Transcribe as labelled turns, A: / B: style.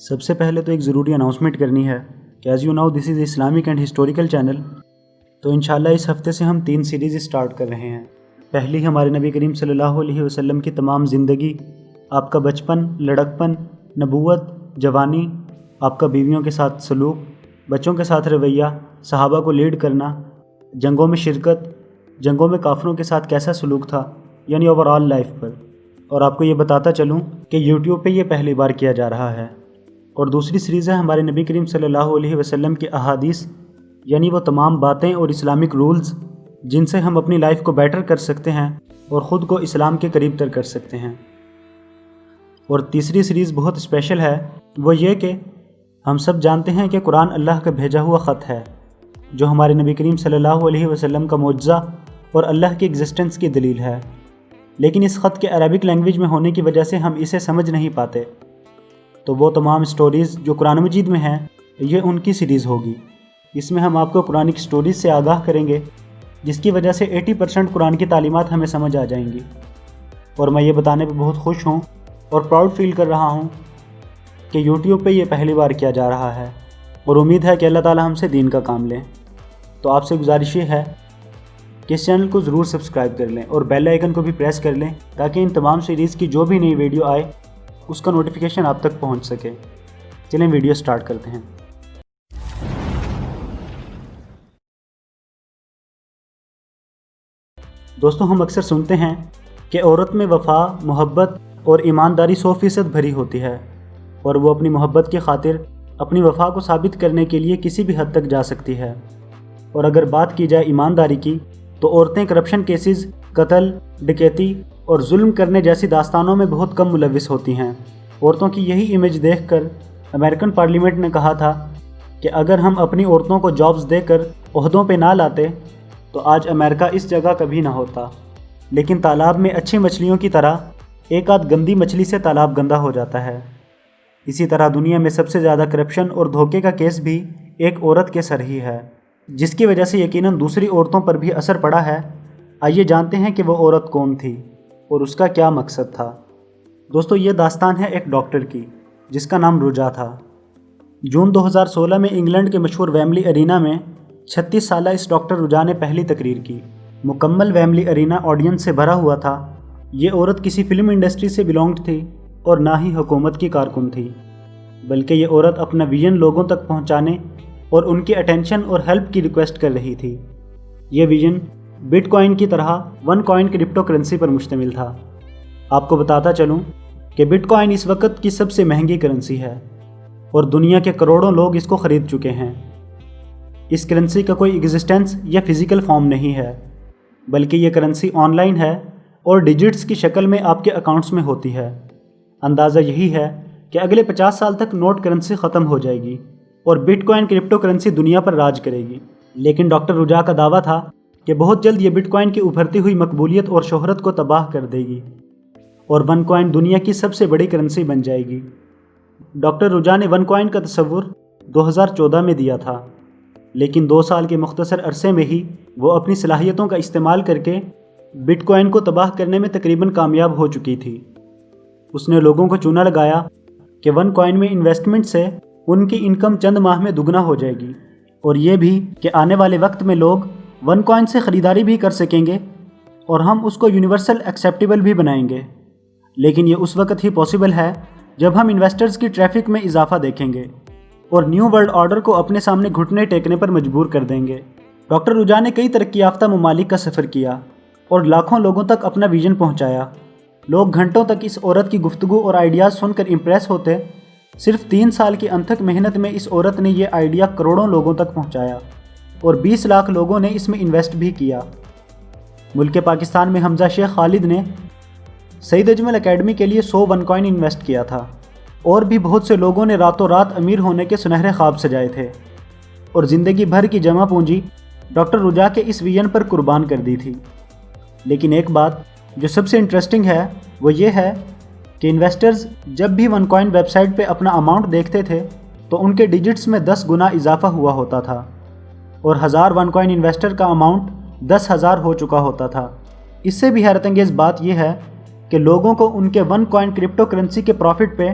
A: سب سے پہلے تو ایک ضروری اناؤنسمنٹ کرنی ہے کہ as you know this is Islamic and historical channel. تو انشاءاللہ اس ہفتے سے ہم 3 سیریز اسٹارٹ کر رہے ہیں. پہلی ہمارے نبی کریم صلی اللہ علیہ وسلم کی تمام زندگی، آپ کا بچپن، لڑکپن، نبوت، جوانی، آپ کا بیویوں کے ساتھ سلوک، بچوں کے ساتھ رویہ، صحابہ کو لیڈ کرنا، جنگوں میں شرکت، جنگوں میں کافروں کے ساتھ کیسا سلوک تھا، یعنی اوور آل لائف پر. اور آپ کو یہ بتاتا چلوں کہ یوٹیوب پہ یہ پہلی بار کیا جا رہا ہے. اور دوسری سیریز ہے ہمارے نبی کریم صلی اللہ علیہ وسلم کے احادیث، یعنی وہ تمام باتیں اور اسلامک رولز جن سے ہم اپنی لائف کو بیٹر کر سکتے ہیں اور خود کو اسلام کے قریب تر کر سکتے ہیں. اور تیسری سیریز بہت اسپیشل ہے، وہ یہ کہ ہم سب جانتے ہیں کہ قرآن اللہ کا بھیجا ہوا خط ہے جو ہمارے نبی کریم صلی اللہ علیہ وسلم کا معجزہ اور اللہ کی ایگزسٹنس کی دلیل ہے. لیکن اس خط کے عربک لینگویج میں ہونے کی وجہ سے ہم اسے سمجھ نہیں پاتے. تو وہ تمام سٹوریز جو قرآن مجید میں ہیں یہ ان کی سیریز ہوگی. اس میں ہم آپ کو قرآنک سٹوریز سے آگاہ کریں گے جس کی وجہ سے 80% قرآن کی تعلیمات ہمیں سمجھ آ جائیں گی. اور میں یہ بتانے پہ بہت خوش ہوں اور پراؤڈ فیل کر رہا ہوں کہ یوٹیوب پہ یہ پہلی بار کیا جا رہا ہے، اور امید ہے کہ اللہ تعالی ہم سے دین کا کام لیں. تو آپ سے گزارش یہ ہے کہ اس چینل کو ضرور سبسکرائب کر لیں اور بیل آئیکن کو بھی پریس کر لیں تاکہ ان تمام سیریز کی جو بھی نئی ویڈیو آئے اس کا نوٹیفیکیشن آپ تک پہنچ سکے. چلیں ویڈیو سٹارٹ کرتے ہیں. دوستوں، ہم اکثر سنتے ہیں کہ عورت میں وفا، محبت اور ایمانداری 100% بھری ہوتی ہے، اور وہ اپنی محبت کی خاطر اپنی وفا کو ثابت کرنے کے لیے کسی بھی حد تک جا سکتی ہے. اور اگر بات کی جائے ایمانداری کی تو عورتیں کرپشن کیسز، قتل، ڈکیتی اور ظلم کرنے جیسی داستانوں میں بہت کم ملوث ہوتی ہیں. عورتوں کی یہی امیج دیکھ کر امریکن پارلیمنٹ نے کہا تھا کہ اگر ہم اپنی عورتوں کو جابز دے کر عہدوں پہ نہ لاتے تو آج امریکہ اس جگہ کبھی نہ ہوتا. لیکن تالاب میں اچھی مچھلیوں کی طرح ایک آدھ گندی مچھلی سے تالاب گندا ہو جاتا ہے. اسی طرح دنیا میں سب سے زیادہ کرپشن اور دھوکے کا کیس بھی ایک عورت کے سر ہی ہے، جس کی وجہ سے یقیناً دوسری عورتوں پر بھی اثر پڑا ہے. آئیے جانتے ہیں کہ وہ عورت کون تھی اور اس کا کیا مقصد تھا. دوستو، یہ داستان ہے ایک ڈاکٹر کی جس کا نام رجا تھا. جون 2016 میں انگلینڈ کے مشہور ویمبلی ارینا میں 36 سالہ اس ڈاکٹر رجا نے پہلی تقریر کی. مکمل ویمبلی ارینا آڈینس سے بھرا ہوا تھا. یہ عورت کسی فلم انڈسٹری سے بلونگڈ تھی اور نہ ہی حکومت کی کارکن تھی، بلکہ یہ عورت اپنا ویژن لوگوں تک پہنچانے اور ان کی اٹینشن اور ہیلپ کی ریکویسٹ کر رہی تھی. یہ ویژن بٹ کوائن کی طرح ون کوائن کرپٹو کرنسی پر مشتمل تھا. آپ کو بتاتا چلوں کہ بٹ کوائن اس وقت کی سب سے مہنگی کرنسی ہے اور دنیا کے کروڑوں لوگ اس کو خرید چکے ہیں. اس کرنسی کا کوئی ایگزسٹنس یا فزیکل فارم نہیں ہے، بلکہ یہ کرنسی آن لائن ہے اور ڈیجٹس کی شکل میں آپ کے اکاؤنٹس میں ہوتی ہے. اندازہ یہی ہے کہ اگلے 50 سال تک نوٹ کرنسی ختم ہو جائے گی اور بٹ کوائن کرپٹو کرنسی دنیا پر راج کرے گی. لیکن ڈاکٹر رجا کا دعویٰ تھا کہ بہت جلد یہ بٹ کوائن کی ابھرتی ہوئی مقبولیت اور شہرت کو تباہ کر دے گی اور ون کوائن دنیا کی سب سے بڑی کرنسی بن جائے گی. ڈاکٹر رجا نے ون کوائن کا تصور 2014 میں دیا تھا، لیکن 2 سال کے مختصر عرصے میں ہی وہ اپنی صلاحیتوں کا استعمال کر کے بٹ کوائن کو تباہ کرنے میں تقریباً کامیاب ہو چکی تھی. اس نے لوگوں کو چونا لگایا کہ ون کوائن میں انویسٹمنٹ سے ان کی انکم چند ماہ میں دگنا ہو جائے گی، اور یہ بھی کہ آنے والے وقت میں لوگ ون کوائن سے خریداری بھی کر سکیں گے اور ہم اس کو یونیورسل ایکسیپٹیبل بھی بنائیں گے. لیکن یہ اس وقت ہی پاسبل ہے جب ہم انویسٹرز کی ٹریفک میں اضافہ دیکھیں گے اور نیو ورلڈ آرڈر کو اپنے سامنے گھٹنے ٹیکنے پر مجبور کر دیں گے. ڈاکٹر رجا نے کئی ترقی یافتہ ممالک کا سفر کیا اور لاکھوں لوگوں تک اپنا ویژن پہنچایا. لوگ گھنٹوں تک اس عورت کی گفتگو اور آئیڈیاز سن کر امپریس ہوتے. صرف 3 سال کی انتھک محنت میں اس عورت نے یہ آئیڈیا کروڑوں لوگوں تک پہنچایا اور 20 لاکھ لوگوں نے اس میں انویسٹ بھی کیا. ملک پاکستان میں حمزہ شیخ خالد نے سعید اجمل اکیڈمی کے لیے 100 ون کوائن انویسٹ کیا تھا، اور بھی بہت سے لوگوں نے راتوں رات امیر ہونے کے سنہرے خواب سجائے تھے اور زندگی بھر کی جمع پونجی ڈاکٹر رجا کے اس ویژن پر قربان کر دی تھی. لیکن ایک بات جو سب سے انٹرسٹنگ ہے وہ یہ ہے کہ انویسٹرز جب بھی ون کوائن ویب سائٹ پہ اپنا اماؤنٹ دیکھتے تھے تو ان کے ڈیجٹس میں 10 گنا اضافہ ہوا ہوتا تھا، اور 1000 ون کوائن انویسٹر کا اماؤنٹ 10,000 ہو چکا ہوتا تھا. اس سے بھی حیرت انگیز بات یہ ہے کہ لوگوں کو ان کے ون کوائن کرپٹو کرنسی کے پروفٹ پہ